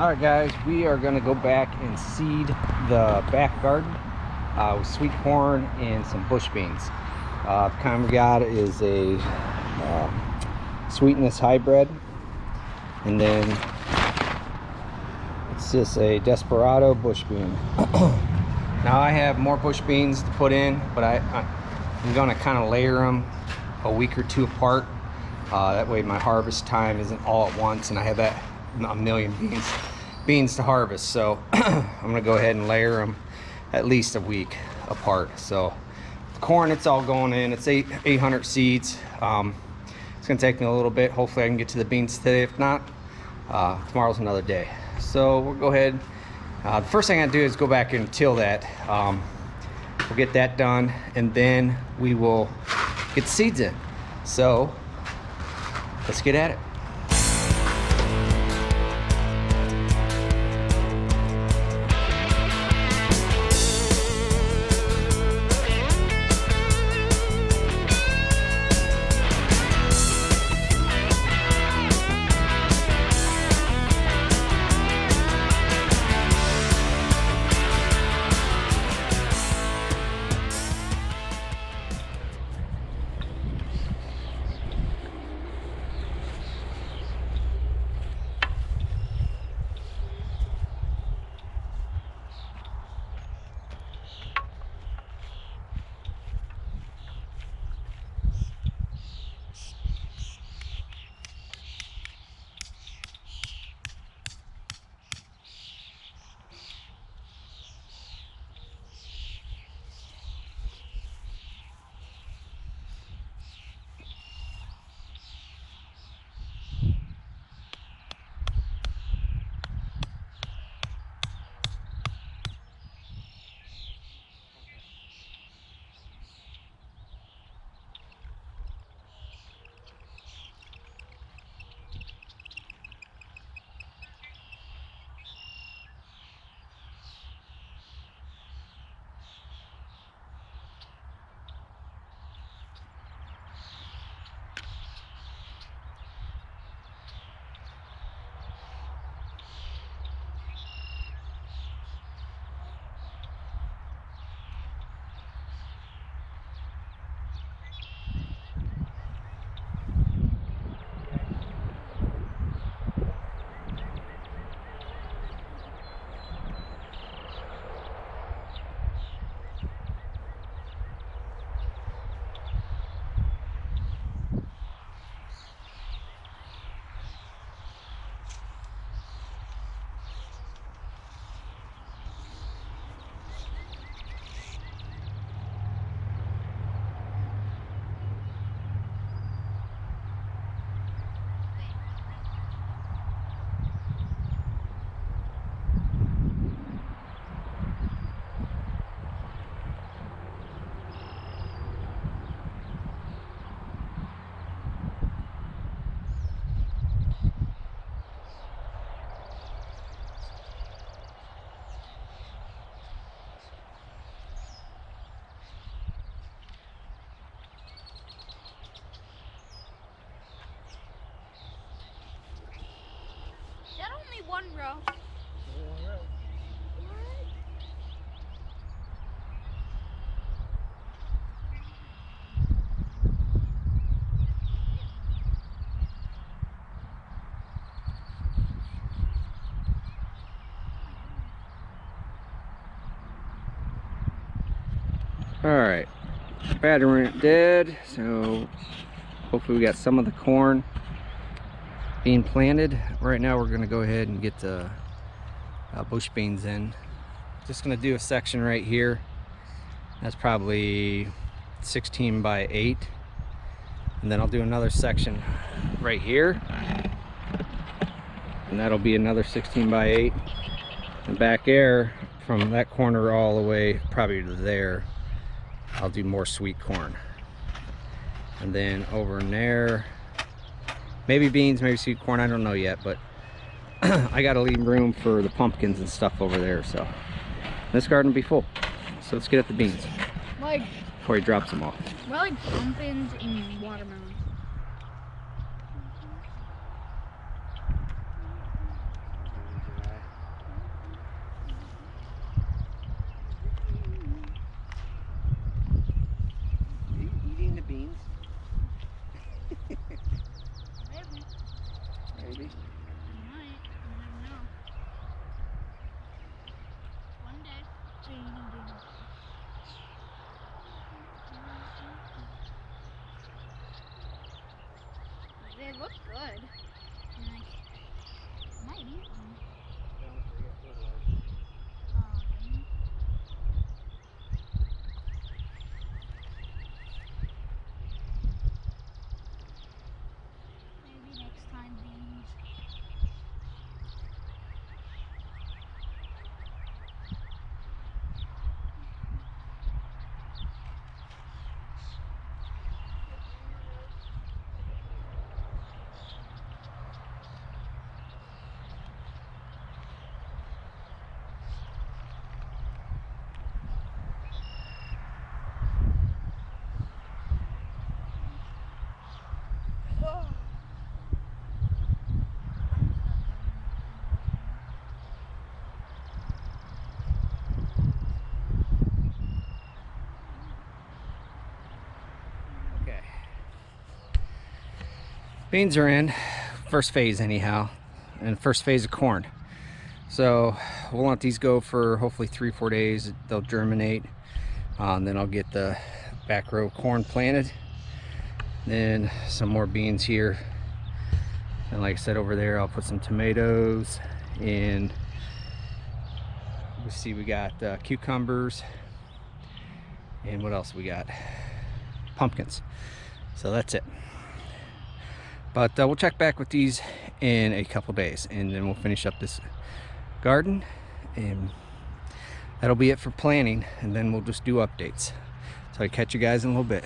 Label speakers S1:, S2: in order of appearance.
S1: Alright guys, we are going to go back and seed the back garden with sweet corn and some bush beans. The kind we got is a sweetness hybrid, and then it's just a Desperado bush bean. Now I have more bush beans to put in, but I'm going to kind of layer them a week or two apart. That way my harvest time isn't all at once and I have that a million beans to harvest. So I'm gonna go ahead and layer them at least a week apart. So the corn, it's all going in. It's 800 seeds. It's gonna take me a little bit. Hopefully I can get to the beans today. If not, tomorrow's another day. So we'll go ahead. The first thing I do is go back and till that. We'll get that done, and then we will get the seeds in. So let's get at it.
S2: One row.
S3: One row.
S1: All right, battery went dead, so hopefully we got some of the corn being planted. Right now we're gonna go ahead and get the bush beans in. Just gonna do a section right here. That's probably 16 by 8. And then I'll do another section right here. And that'll be another 16 by 8. And back there, from that corner all the way probably to there, I'll do more sweet corn. And then over in there, maybe beans, maybe sweet corn, I don't know yet, but I gotta leave room for the pumpkins and stuff over there, so this garden will be full. So let's get at the beans.
S2: Like,
S1: before he drops them off.
S2: more like pumpkins and watermelon. They look good. And I might eat them. Maybe next time beans.
S1: Okay. Beans are in, first phase anyhow, and first phase of corn. So we'll let these go for hopefully 3-4 days. They'll germinate. And then I'll get the back row corn planted. Then some more beans here. And like I said over there, I'll put some tomatoes in. We see we got cucumbers. And what else we got? Pumpkins. So that's it. But we'll check back with these in a couple days, and then we'll finish up this garden, and that'll be it for planning, and then we'll just do updates. So I catch you guys in a little bit.